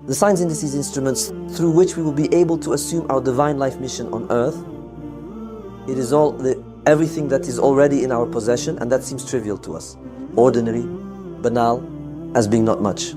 The signs, indices, instruments through which we will be able to assume our divine life mission on earth, it is everything that is already in our possession, and that seems trivial to us. Ordinary, banal, as being not much.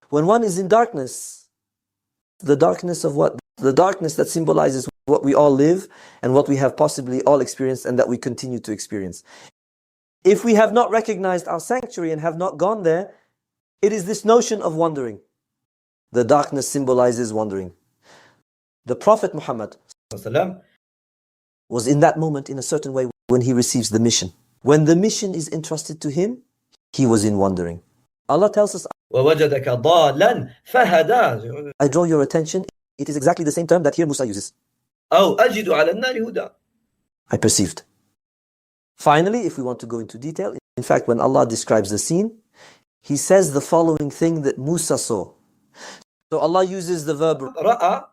When one is in darkness, the darkness of what? The darkness that symbolizes what we all live and what we have possibly all experienced and that we continue to experience. If we have not recognized our sanctuary and have not gone there, it is this notion of wandering. The darkness symbolizes wandering. The Prophet Muhammad was in that moment in a certain way when he receives the mission. When the mission is entrusted to him, he was in wandering. Allah tells us, وَوَجَدَكَ ضَالًا فَهَدَى. I draw your attention, it is exactly the same term that here Musa uses. أو أجد على النار هدى. I perceived. Finally, if we want to go into detail, in fact, when Allah describes the scene, He says the following thing that Musa saw. So Allah uses the verb رأى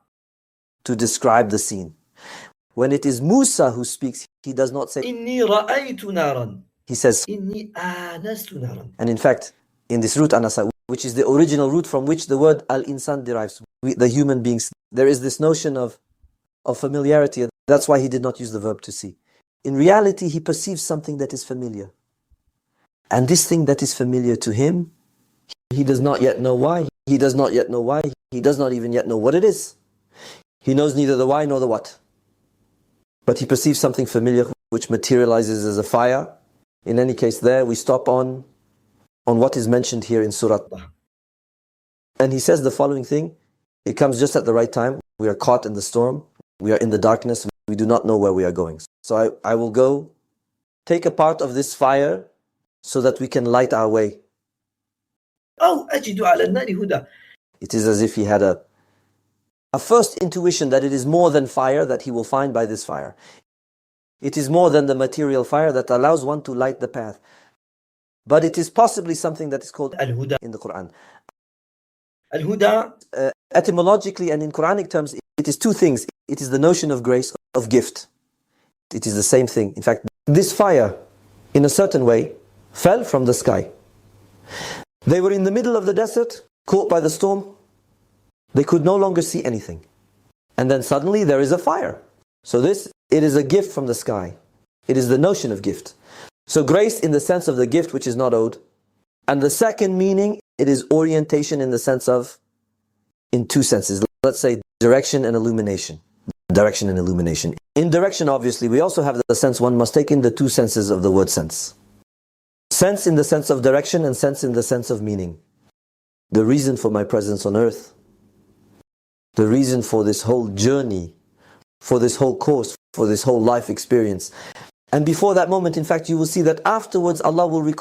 to describe the scene. When it is Musa who speaks, he does not say, إني رأيت نارا. he says, إني آنست نارا. and in fact, in this root anasa, which is the original root from which the word al-insan derives, the human beings, there is this notion of familiarity. That's why he did not use the verb to see. In reality, he perceives something that is familiar. And this thing that is familiar to him, he does not yet know why. He does not yet know why. He does not even yet know what it is. He knows neither the why nor the what. But he perceives something familiar which materializes as a fire. In any case, there we stop on what is mentioned here in Surah. And he says the following thing. It comes just at the right time. We are caught in the storm. We are in the darkness. We do not know where we are going. So I will go take a part of this fire so that we can light our way. أو أجد على النار هدى. It is as if he had a first intuition that it is more than fire that he will find by this fire. It is more than the material fire that allows one to light the path. But it is possibly something that is called الهدى. in the Quran. الهدى. Etymologically and in Quranic terms, it is two things. It is the notion of grace, of gift. It is the same thing. In fact, this fire, in a certain way, fell from the sky. They were in the middle of the desert, caught by the storm. They could no longer see anything. And then suddenly there is a fire. So it is a gift from the sky. It is the notion of gift. So grace in the sense of the gift which is not owed. And the second meaning, it is orientation in the sense of, in two senses. Let's say direction and illumination. Direction and illumination. In direction, obviously, we also have the sense one must take in the two senses of the word sense. Sense in the sense of direction and sense in the sense of meaning. The reason for my presence on earth. The reason for this whole journey, for this whole course, for this whole life experience. And before that moment, in fact, you will see that afterwards Allah will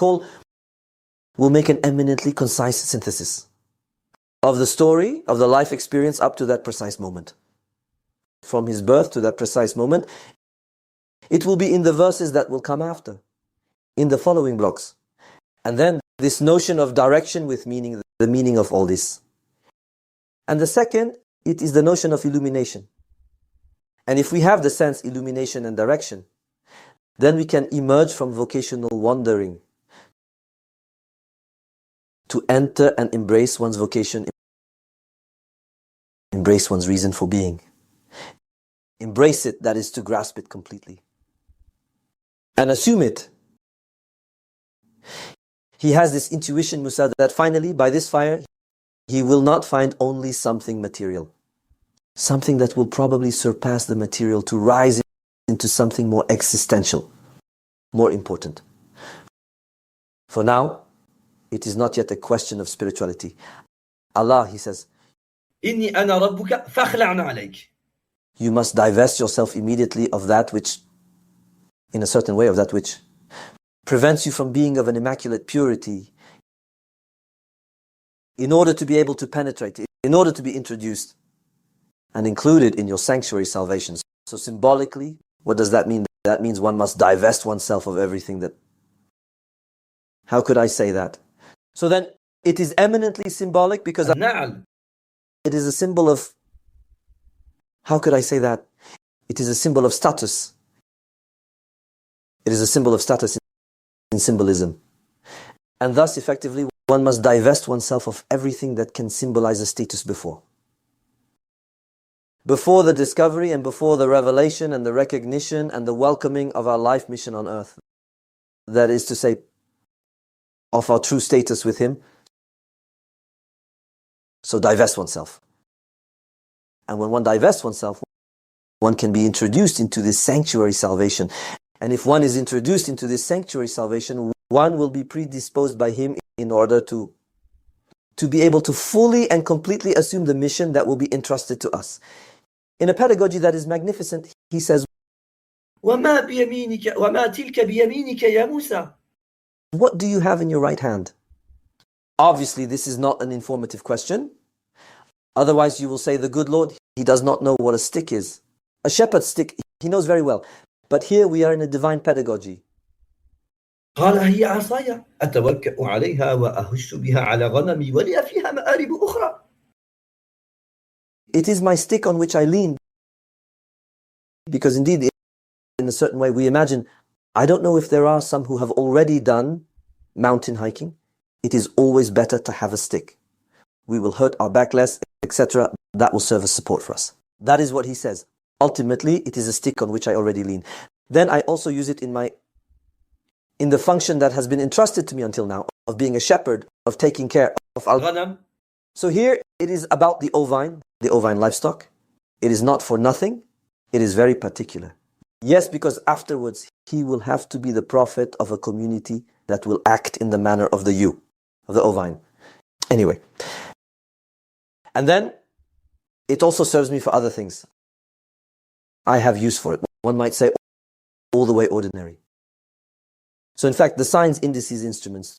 make an eminently concise synthesis of the story, of the life experience up to that precise moment. From his birth to that precise moment. It will be in the verses that will come after, in the following blocks. And then this notion of direction with meaning, the meaning of all this. And the second, it is the notion of illumination. And if we have the sense illumination and direction, then we can emerge from vocational wandering to enter and embrace one's vocation, embrace one's reason for being. Embrace it, that is to grasp it completely. And assume it. He has this intuition, Musa, that finally, by this fire, he will not find only something material. Something that will probably surpass the material to rise into something more existential, more important. For now, it is not yet a question of spirituality. Allah, He says, إني أنا ربك فاخلعنا عليك. You must divest yourself immediately of that which, in a certain way, of that which prevents you from being of an immaculate purity, in order to be able to penetrate, in order to be introduced and included in your sanctuary salvation. So symbolically, what does that mean? That means one must divest oneself of everything that... How could I say that? So then, it is eminently symbolic because it is a symbol of... How could I say that? It is a symbol of status. It is a symbol of status in symbolism. And thus, effectively, one must divest oneself of everything that can symbolize a status before. Before the discovery and before the revelation and the recognition and the welcoming of our life mission on earth. That is to say, of our true status with Him. So divest oneself. And when one divests oneself, one can be introduced into this sanctuary salvation. And if one is introduced into this sanctuary salvation, one will be predisposed by Him in order to be able to fully and completely assume the mission that will be entrusted to us. In a pedagogy that is magnificent, he says, وما بيمينك وما تلك بيمينك يا موسى. What do you have in your right hand? Obviously, this is not an informative question. Otherwise, you will say, the good Lord, He does not know what a stick is. A shepherd's stick, He knows very well. But here we are in a divine pedagogy. قال هي عصاي أتوكأ عليها وأهش بها على غنمي ولي فيها مآرب أخرى. It is my stick on which I lean. Because indeed, in a certain way, we imagine, I don't know if there are some who have already done mountain hiking. It is always better to have a stick. We will hurt our back less, etc. That will serve as support for us. That is what he says. Ultimately, it is a stick on which I already lean. Then I also use it in the function that has been entrusted to me until now, of being a shepherd, of taking care of al-ghanam. So here, it is about the ovine livestock. It is not for nothing. It is very particular. Yes, because afterwards, he will have to be the prophet of a community that will act in the manner of the ewe, of the ovine. Anyway. And then, it also serves me for other things. I have use for it. One might say, all the way ordinary. So in fact, the signs, indices, instruments,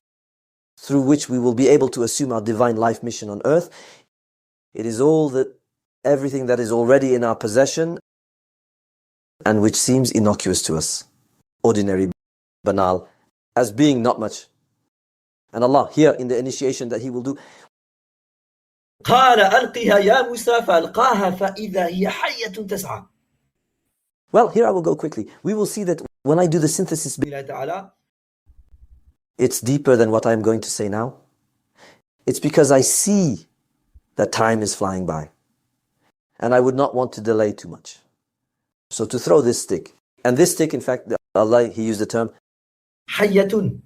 through which we will be able to assume our divine life mission on earth, it is everything that is already in our possession and which seems innocuous to us, ordinary, banal, as being not much. And Allah, here in the initiation that He will do, قال ألقها يا موسى فألقاها فإذا هي حية تسعى. Well, here I will go quickly. We will see that when I do the synthesis, it's deeper than what I'm going to say now. It's because I see that time is flying by. And I would not want to delay too much. So to throw this stick. And this stick, in fact, Allah, He used the term حية.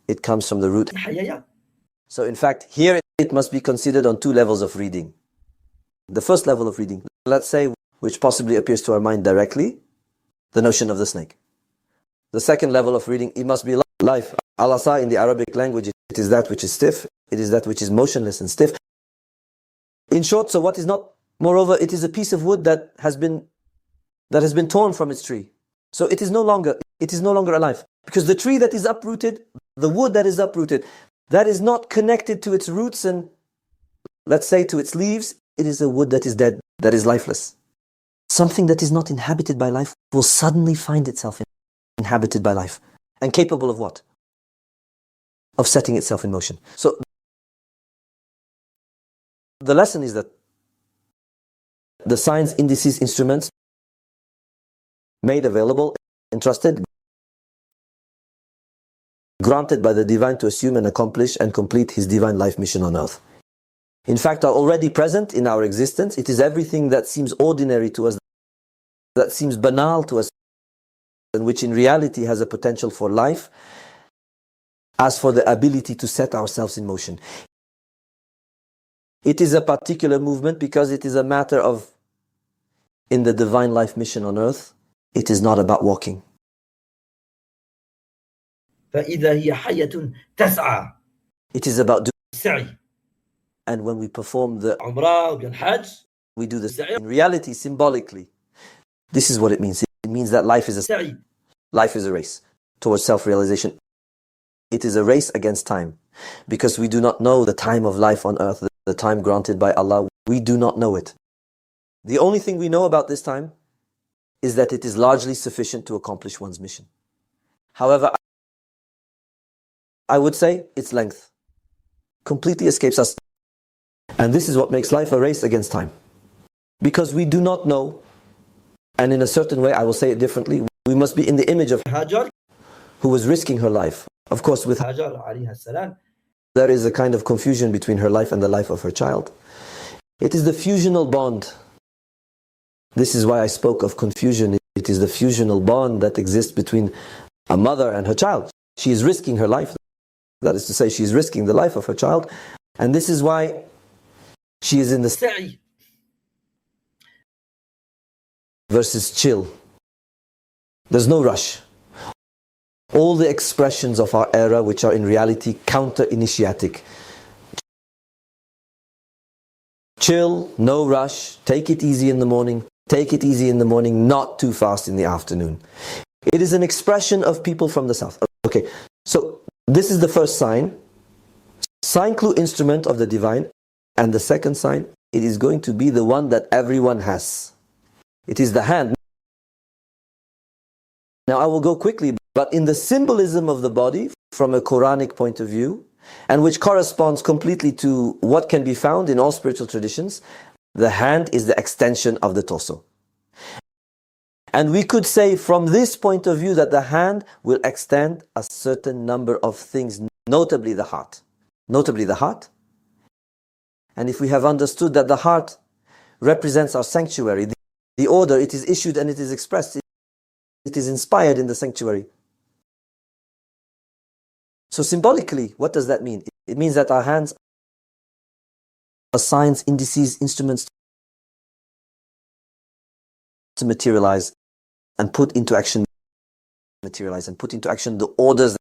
It comes from the root. حيايا. So in fact, here it must be considered on two levels of reading. The first level of reading, let's say, which possibly appears to our mind directly, the notion of the snake. The second level of reading, it must be life. Al-asa in the Arabic language, it is that which is stiff, it is that which is motionless and stiff. In short, so what is not, moreover, it is a piece of wood that has been torn from its tree. So it is no longer alive. Because the tree that is uprooted, the wood that is uprooted, that is not connected to its roots and, let's say, to its leaves. It is a wood that is dead, that is lifeless. Something that is not inhabited by life will suddenly find itself inhabited by life. And capable of what? Of setting itself in motion. So, the lesson is that the signs, indices, instruments made available, entrusted, granted by the divine to assume and accomplish and complete His divine life mission on earth. In fact, are already present in our existence. It is everything that seems ordinary to us, that seems banal to us, and which in reality has a potential for life, as for the ability to set ourselves in motion. It is a particular movement because it is a matter of, in the divine life mission on earth, it is not about walking. فإذا هي حية تسعى. It is about doing. السعي. And when we perform the عمرة والحج, we do this in reality, symbolically. This is what it means. It means that life is a race towards self-realization. It is a race against time. Because we do not know the time of life on earth, the time granted by Allah. We do not know it. The only thing we know about this time is that it is largely sufficient to accomplish one's mission. However, I would say its length completely escapes us. And this is what makes life a race against time. Because we do not know, and in a certain way, I will say it differently, we must be in the image of Hajar, who was risking her life. Of course, with Hajar عليها السلام, there is a kind of confusion between her life and the life of her child. It is the fusional bond. This is why I spoke of confusion. It is the fusional bond that exists between a mother and her child. She is risking her life. That is to say, she is risking the life of her child. And this is why she is in the سعي versus chill. There's no rush. All the expressions of our era, which are in reality counter-initiatic. Chill, no rush, take it easy in the morning, take it easy in the morning, not too fast in the afternoon. It is an expression of people from the south. Okay, so this is the first sign. Sign, clue, instrument of the divine. And the second sign, it is going to be the one that everyone has. It is the hand. Now I will go quickly, but in the symbolism of the body, from a Quranic point of view, and which corresponds completely to what can be found in all spiritual traditions, the hand is the extension of the torso. And we could say from this point of view that the hand will extend a certain number of things, notably the heart. Notably the heart. And if we have understood that the heart represents our sanctuary, the order, it is issued and it is expressed, it is inspired in the sanctuary. So symbolically, what does that mean? It means that our hands are signs, indices, instruments to materialize and put into action, the orders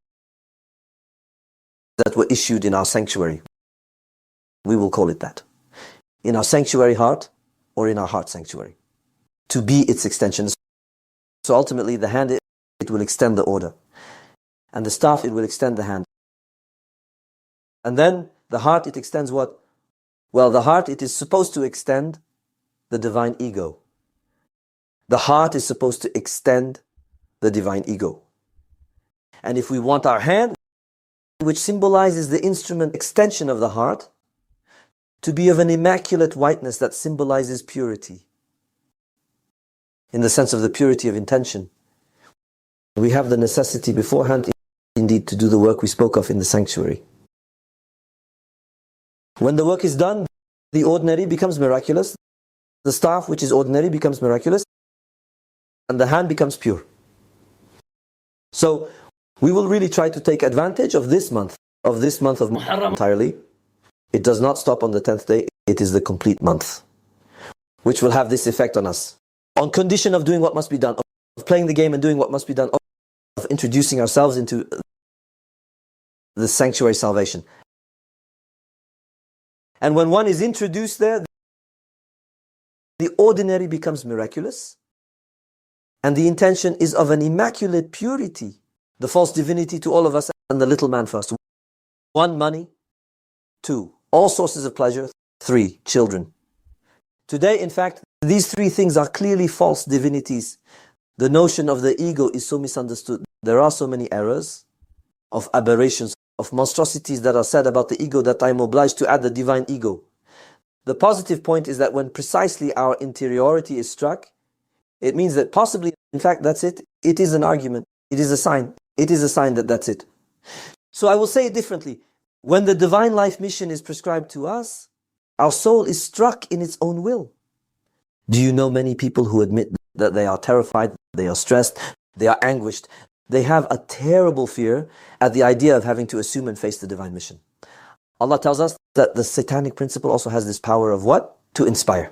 that were issued in our sanctuary. We will call it that. In our sanctuary heart or in our heart sanctuary. To be its extension. So ultimately the hand, it will extend the order. And the staff, it will extend the hand. And then the heart, it extends what? Well, the heart, it is supposed to extend the divine ego. The heart is supposed to extend the divine ego. And if we want our hand, which symbolizes the instrument extension of the heart, to be of an immaculate whiteness that symbolizes purity, in the sense of the purity of intention, we have the necessity beforehand, indeed, to do the work we spoke of in the sanctuary. When the work is done, the ordinary becomes miraculous, the staff, which is ordinary, becomes miraculous, and the hand becomes pure. So we will really try to take advantage of this month of Muharram entirely. It does not stop on the 10th day, it is the complete month, which will have this effect on us. On condition of doing what must be done, of playing the game and doing what must be done, of introducing ourselves into the sanctuary salvation. And when one is introduced there, the ordinary becomes miraculous, and the intention is of an immaculate purity, the false divinity to all of us, and the little man first. 1, money. 2, all sources of pleasure. 3, children. Today, in fact, these 3 things are clearly false divinities. The notion of the ego is so misunderstood. There are so many errors, of aberrations, of monstrosities that are said about the ego that I am obliged to add the divine ego. The positive point is that when precisely our interiority is struck, it means that possibly, in fact, that's it. It is an argument. It is a sign. It is a sign that that's it. So I will say it differently. When the divine life mission is prescribed to us, our soul is struck in its own will. Do you know many people who admit that they are terrified, they are stressed, they are anguished? They have a terrible fear at the idea of having to assume and face the divine mission. Allah tells us that the satanic principle also has this power of what? To inspire.